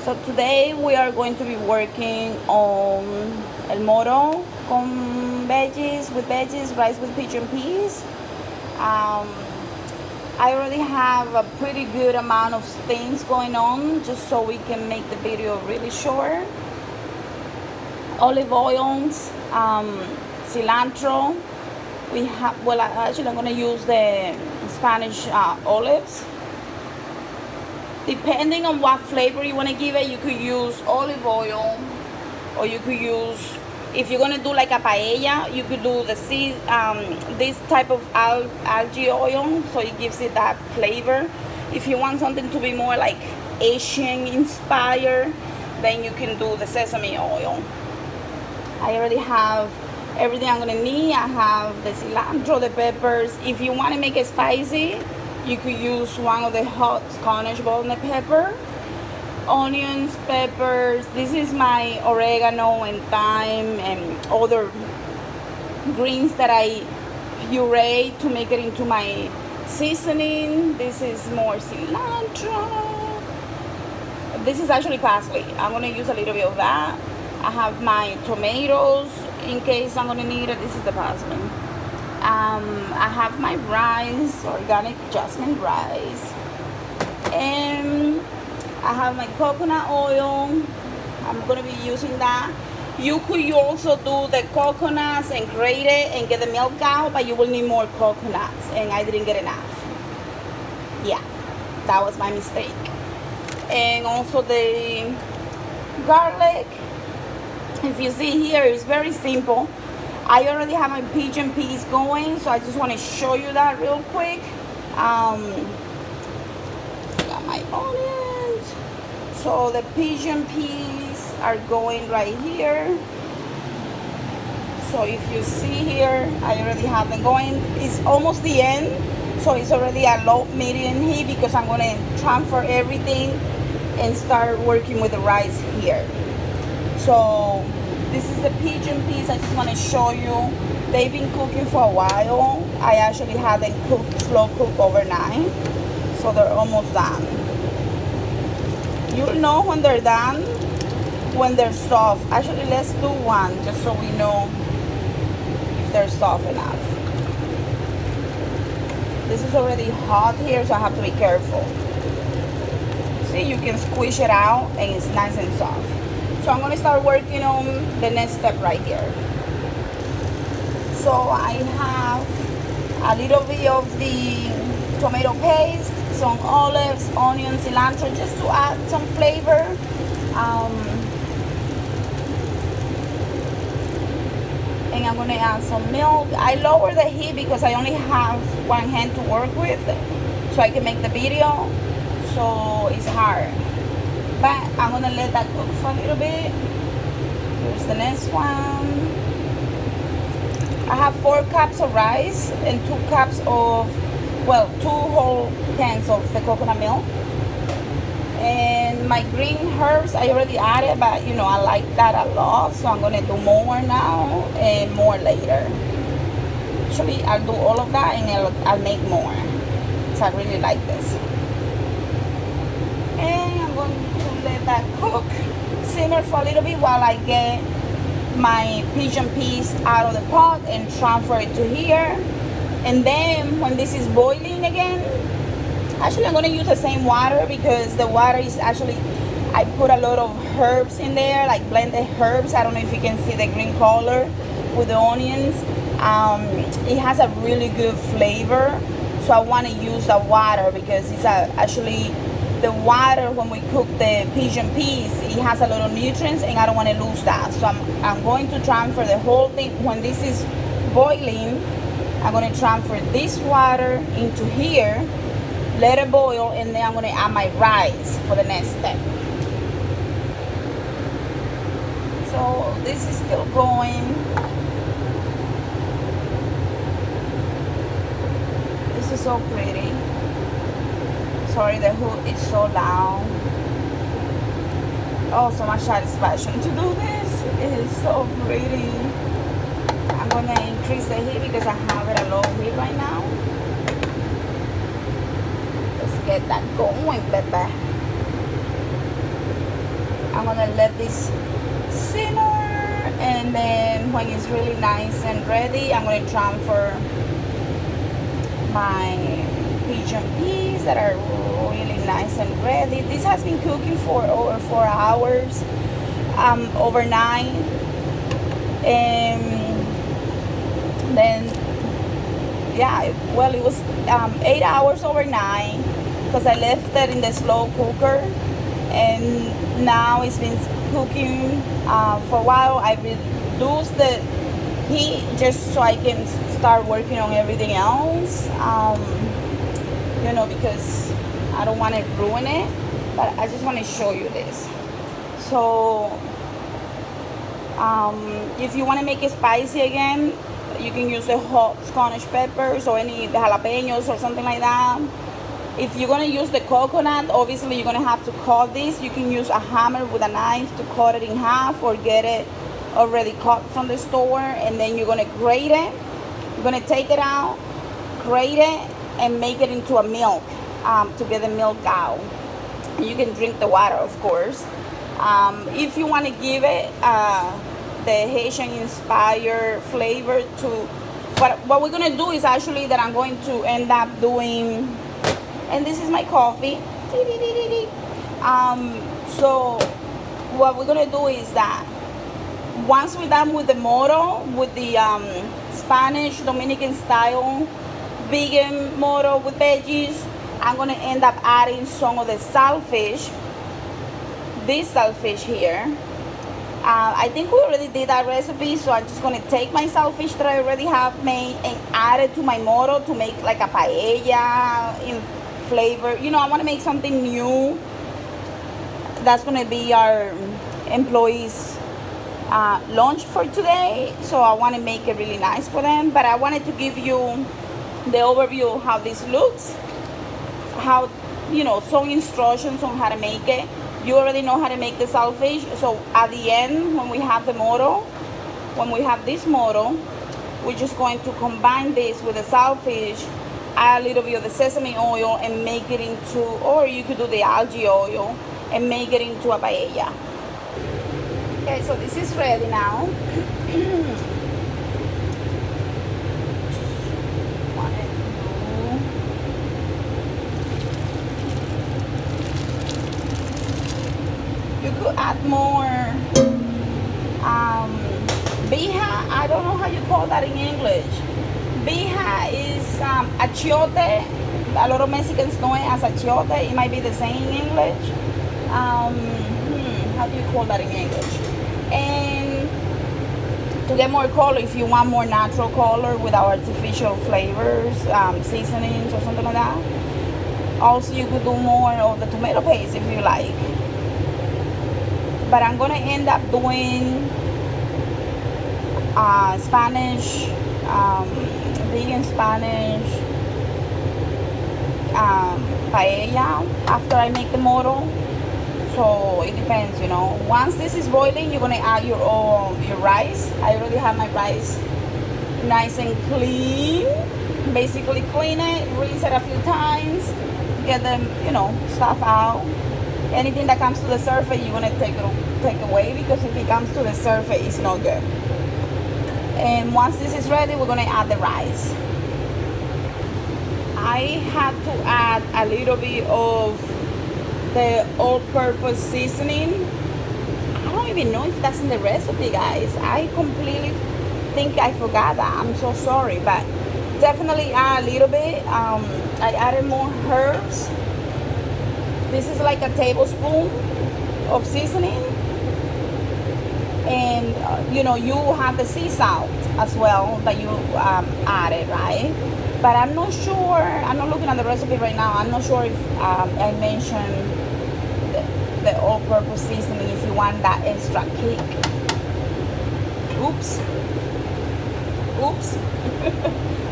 So today we are going to be working on el moro con veggies, rice with pigeon peas. I already have a pretty good amount of things going on just so we can make the video really short. Olive oils, cilantro. We have, well, actually I'm going to use the Spanish olives. Depending on what flavor you want to give it, you could use olive oil, or you could use, if you're going to do like a paella, you could do the seed, this type of algae oil, so it gives it that flavor. If you want something to be more like Asian inspired, then you can do the sesame oil. I already have everything I'm going to need. I have the cilantro, the peppers. If you want to make it spicy, you could use one of the hot Scottish bonnet pepper, onions, peppers. This is my oregano and thyme and other greens that I puree to make it into my seasoning. This is more cilantro. This is actually parsley. I'm going to use a little bit of that. I have my tomatoes in case I'm going to need it. This is the parsley. I have my rice, organic jasmine rice, and I have my coconut oil. I'm going to be using that. You could also do the coconuts and grate it and get the milk out, but you will need more coconuts, and I didn't get enough. Yeah, that was my mistake. And also the garlic. If you see here, it's very simple. I already have my pigeon peas going, so I just want to show you that real quick. Got my onions. So the pigeon peas are going right here. So if you see here, I already have them going. It's almost the end, so it's already a low medium heat because I'm going to transfer everything and start working with the rice here. So this is the pigeon peas. I just want to show you. They've been cooking for a while. I actually had them cooked, slow cook overnight. So they're almost done. You'll know when they're done when they're soft. Actually, let's do one just so we know if they're soft enough. This is already hot here, so I have to be careful. See, you can squish it out and it's nice and soft. So I'm going to start working on the next step right here. So I have a little bit of the tomato paste, some olives, onions, cilantro, just to add some flavor. And I'm going to add some milk. I lower the heat because I only have one hand to work with, so I can make the video. So it's hard. But I'm going to let that cook for a little bit. Here's the next one. I have 4 cups of rice and 2 cups of, well, 2 whole cans of the coconut milk. And my green herbs, I already added, but you know, I like that a lot. So I'm going to do more now and more later. Actually, I'll do all of that and I'll make more. So I really like this. And I'm going to let that cook, simmer for a little bit while I get my pigeon peas out of the pot and transfer it to here. And then when this is boiling again, actually I'm going to use the same water because the water is actually, I put a lot of herbs in there, like blended herbs. I don't know if you can see the green color with the onions. It has a really good flavor, so I want to use the water because it's actually the water when we cook the pigeon peas, it has a lot of nutrients and I don't want to lose that. So I'm going to transfer the whole thing. When this is boiling, I'm going to transfer this water into here, let it boil, and then I'm going to add my rice for the next step. So this is still going. This is so pretty. Sorry, the hood is so loud. Oh, so much satisfaction to do this. It is so pretty. I'm going to increase the heat because I have it at low heat right now. Let's get that going, baby. I'm gonna let this simmer, and then when it's really nice and ready, I'm gonna transfer my pigeon peas that are really nice and ready. This has been cooking for over 4 hours overnight, and then yeah, well, it was 8 hours overnight because I left it in the slow cooker, and now it's been cooking for a while. I reduced the heat just so I can start working on everything else, because I don't want to ruin it, but I just want to show you this. So if you want to make it spicy again, you can use the hot Scottish peppers or any jalapenos or something like that. If you're going to use the coconut, obviously you're going to have to cut this. You can use a hammer with a knife to cut it in half, or get it already cut from the store, and then you're going to grate it. You're going to take it out, grate it, and make it into a milk to get the milk out. And you can drink the water, of course. If you want to give it the Haitian inspired flavor to what we're going to do is actually that I'm going to end up doing, and this is my coffee. So what we're going to do is that once we're done with the Moro, with the Spanish Dominican style vegan Moro with veggies, I'm going to end up adding some of the saltfish. This saltfish here, I think we already did that recipe, so I'm just going to take my saltfish that I already have made and add it to my Moro to make like a paella in flavor. I want to make something new. That's going to be our employees' lunch for today, so I want to make it really nice for them. But I wanted to give you the overview of how this looks, how, some instructions on how to make it. You already know how to make the saltfish, so at the end, when we have this Moro, we're just going to combine this with the saltfish, add a little bit of the sesame oil, and make it into, or you could do the algae oil and make it into a paella. Okay, so this is ready now. You could add more bija. I don't know how you call that in English. Bija is achiote. A lot of Mexicans know it as achiote. It might be the same in English. How do you call that in English? And to get more color, if you want more natural color without artificial flavors, seasonings or something like that. Also, you could do more of the tomato paste if you like. But I'm gonna end up doing Spanish, vegan Spanish paella after I make the Moro. So it depends, Once this is boiling, you're gonna add your rice. I already have my rice nice and clean. Basically clean it, rinse it a few times, get them, stuff out. Anything that comes to the surface, you're gonna take away, because if it comes to the surface, it's not good. And once this is ready, we're gonna add the rice. I had to add a little bit of the all-purpose seasoning. I don't even know if that's in the recipe, guys. I completely think I forgot that. I'm so sorry, but definitely add a little bit. I added more herbs. This is like a tablespoon of seasoning, and you have the sea salt as well that you added, right? But I'm not sure. I'm not looking at the recipe right now. I'm not sure if I mentioned the all-purpose seasoning if you want that extra kick. Oops.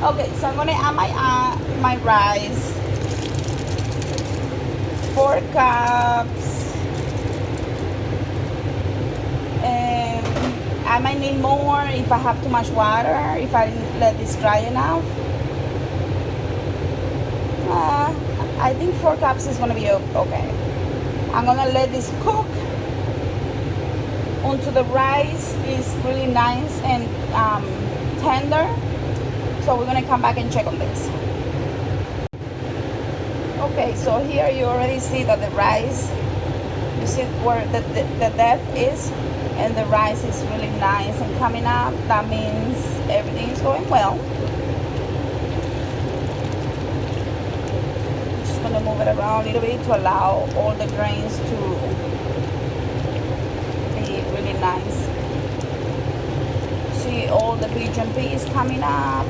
Okay, so I'm gonna add my rice. 4 cups, and I might need more if I have too much water, if I didn't let this dry enough. I think 4 cups is gonna be okay. I'm gonna let this cook until the rice is really nice and tender. So we're gonna come back and check on this. Okay, so here you already see that the rice, you see where the depth is, and the rice is really nice and coming up. That means everything is going well. Just gonna move it around a little bit to allow all the grains to be really nice. See all the pigeon peas coming up.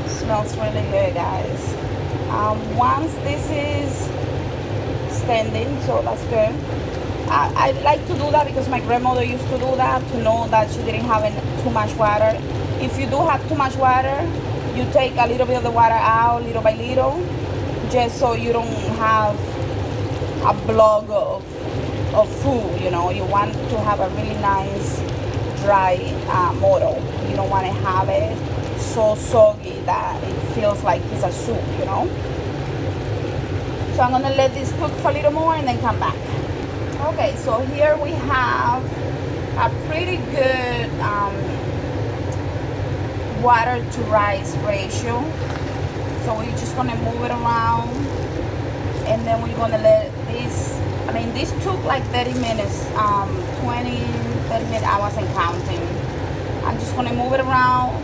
Smells really good, guys. Once this is standing, so that's good. I like to do that because my grandmother used to do that, to know that she didn't have too much water. If you do have too much water, you take a little bit of the water out little by little, just so you don't have a block of food. You know, you want to have a really nice dry moro. You don't want to have it so soggy that it feels like it's a soup, you know. So I'm gonna let this cook for a little more and then come back. Okay, so here we have a pretty good water to rice ratio. So we're just gonna move it around, and then we're gonna let this, I mean, this took like 30 minutes, 30 minutes, I wasn't counting. I'm just gonna move it around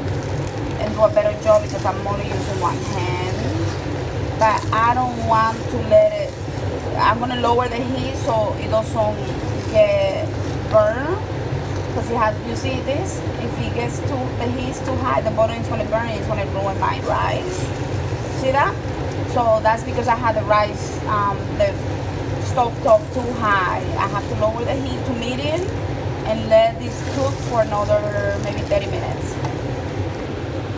and do a better job because I'm only using one hand. But I don't want to let it, I'm gonna lower the heat so it doesn't get burned. Because it has, you see this? If it gets too, the heat's too high, the bottom is gonna burn, it's gonna ruin my rice. See that? So that's because I had the rice, the stove top too high. I have to lower the heat to medium and let this cook for another maybe 30 minutes.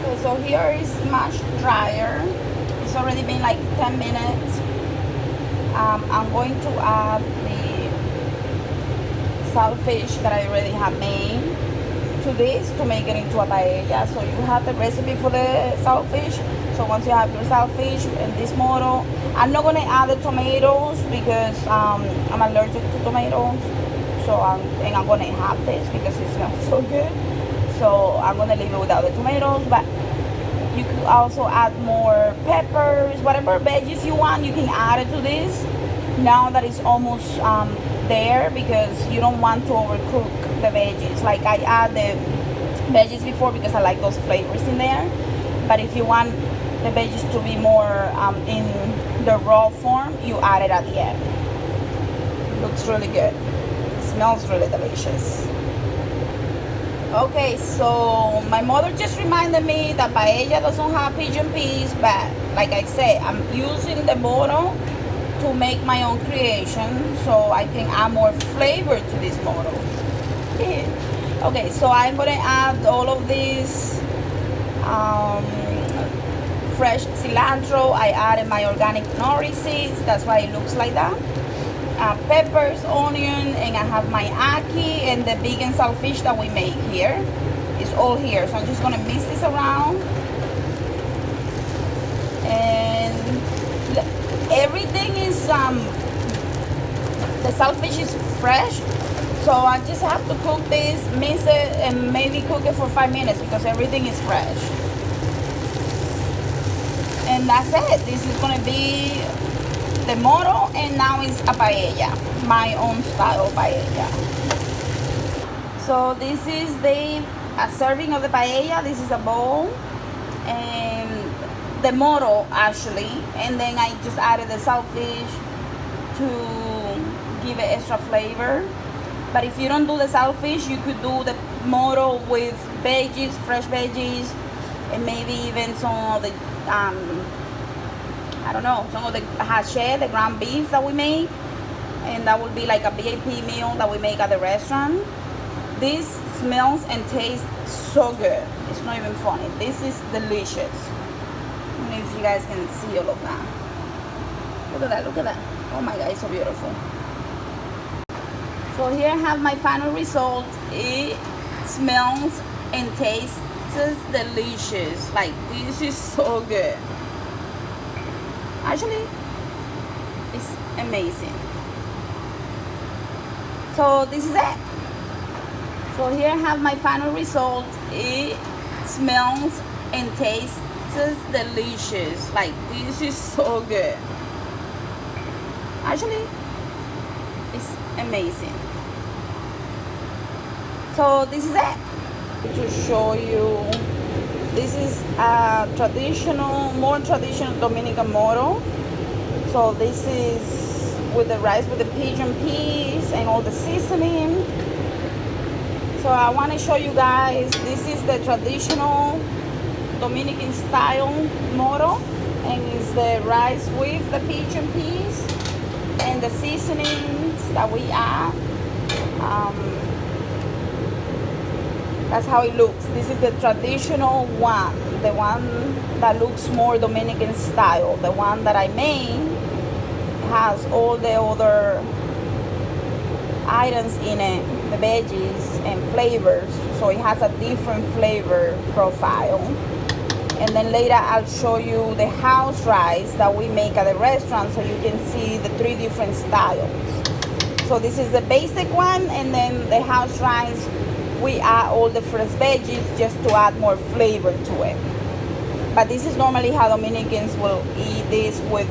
Okay, so here is much drier. It's already been like 10 minutes. I'm going to add the saltfish that I already have made to this to make it into a paella. So you have the recipe for the saltfish. So once you have your saltfish and this moro, I'm not gonna add the tomatoes because I'm allergic to tomatoes. So I'm gonna have this because it smells so good. So I'm gonna leave it without the tomatoes, but you could also add more peppers, whatever veggies you want, you can add it to this now that it's almost there, because you don't want to overcook the veggies. Like I add the veggies before because I like those flavors in there. But if you want the veggies to be more in the raw form, you add it at the end. Looks really good. Smells really delicious. Okay, so my mother just reminded me that paella doesn't have pigeon peas, but like I said, I'm using the moro to make my own creation so I can add more flavor to this moro. Okay, so I'm gonna add all of this fresh cilantro. I added my organic nori seeds, that's why it looks like that. Peppers, onion, and I have my aki and the vegan saltfish that we make here. It's all here, so I'm just gonna mix this around. And everything is, the saltfish is fresh, so I just have to cook this, mix it, and maybe cook it for 5 minutes because everything is fresh. And that's it. This is gonna be the moro, and now it's a paella, my own style paella. So this is a serving of the paella. This is a bowl, and the moro actually, and then I just added the saltfish to give it extra flavor. But if you don't do the saltfish, you could do the moro with veggies, fresh veggies, and maybe even some of the I don't know, some of the haché, the ground beef that we make, and that would be like a VIP meal that we make at the restaurant. This smells and tastes so good. It's not even funny. This is delicious. I don't know if you guys can see all of that. Look at that, look at that. Oh my God, it's so beautiful. So here I have my final result. It smells and tastes delicious. Like, this is so good. Actually, it's amazing. So this is it. So here I have my final result. It smells and tastes delicious. Like, this is so good. Actually, it's amazing. So this is it. To show you, this is a more traditional Dominican Moro. So this is with the rice with the pigeon peas and all the seasoning. So I want to show you guys, this is the traditional Dominican style Moro, and it's the rice with the pigeon peas and the seasonings that we add. That's how it looks. This is the traditional one, the one that looks more Dominican style. The one that I made has all the other items in it, the veggies and flavors, so it has a different flavor profile. And then later I'll show you the house rice that we make at the restaurant, so you can see the 3 different styles. So this is the basic one, and then the house rice, we add all the fresh veggies just to add more flavor to it. But this is normally how Dominicans will eat this with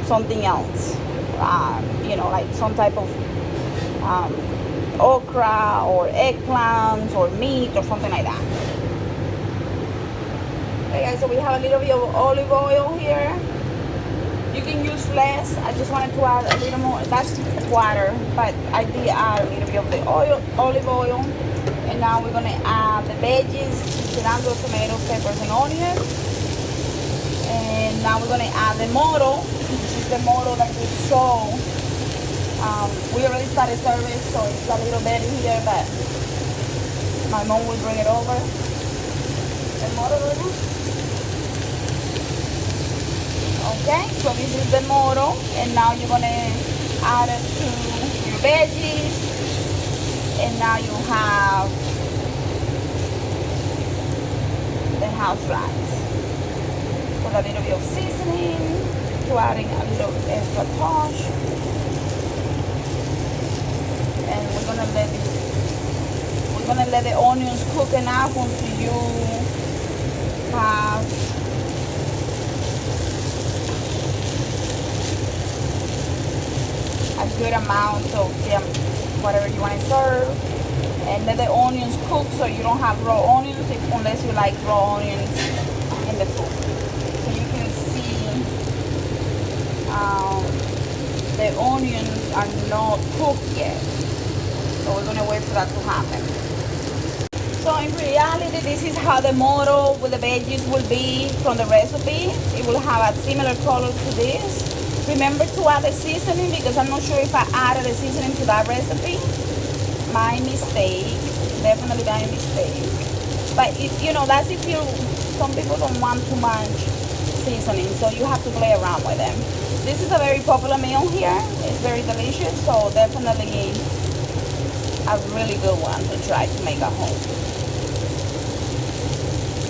something else, like some type of okra or eggplants or meat or something like that. Okay guys, so we have a little bit of olive oil here. You can use less. I just wanted to add a little more. That's water, but I did add a little bit of the olive oil. And now we're gonna add the veggies, cilantro, tomatoes, peppers, and onions. And now we're gonna add the moro, which is the moro that you saw. We already started service, so it's a little bit here, but my mom will bring it over. The moro, okay, so this is the moro, and now you're gonna add it to your veggies, and now you have the house rice with a little bit of seasoning, to adding a little extra touch, and we're gonna let the onions cook enough until you have a good amount of whatever you want to serve, and let the onions cook so you don't have raw onions unless you like raw onions in the food. So you can see the onions are not cooked yet, so we're going to wait for that to happen. So in reality, this is how the moro with the veggies will be from the recipe. It will have a similar color to this. Remember to add the seasoning, because I'm not sure if I added the seasoning to that recipe. My mistake, definitely my mistake. But that's if some people don't want too much seasoning, so you have to play around with them. This is a very popular meal here. It's very delicious, so definitely a really good one to try to make at home.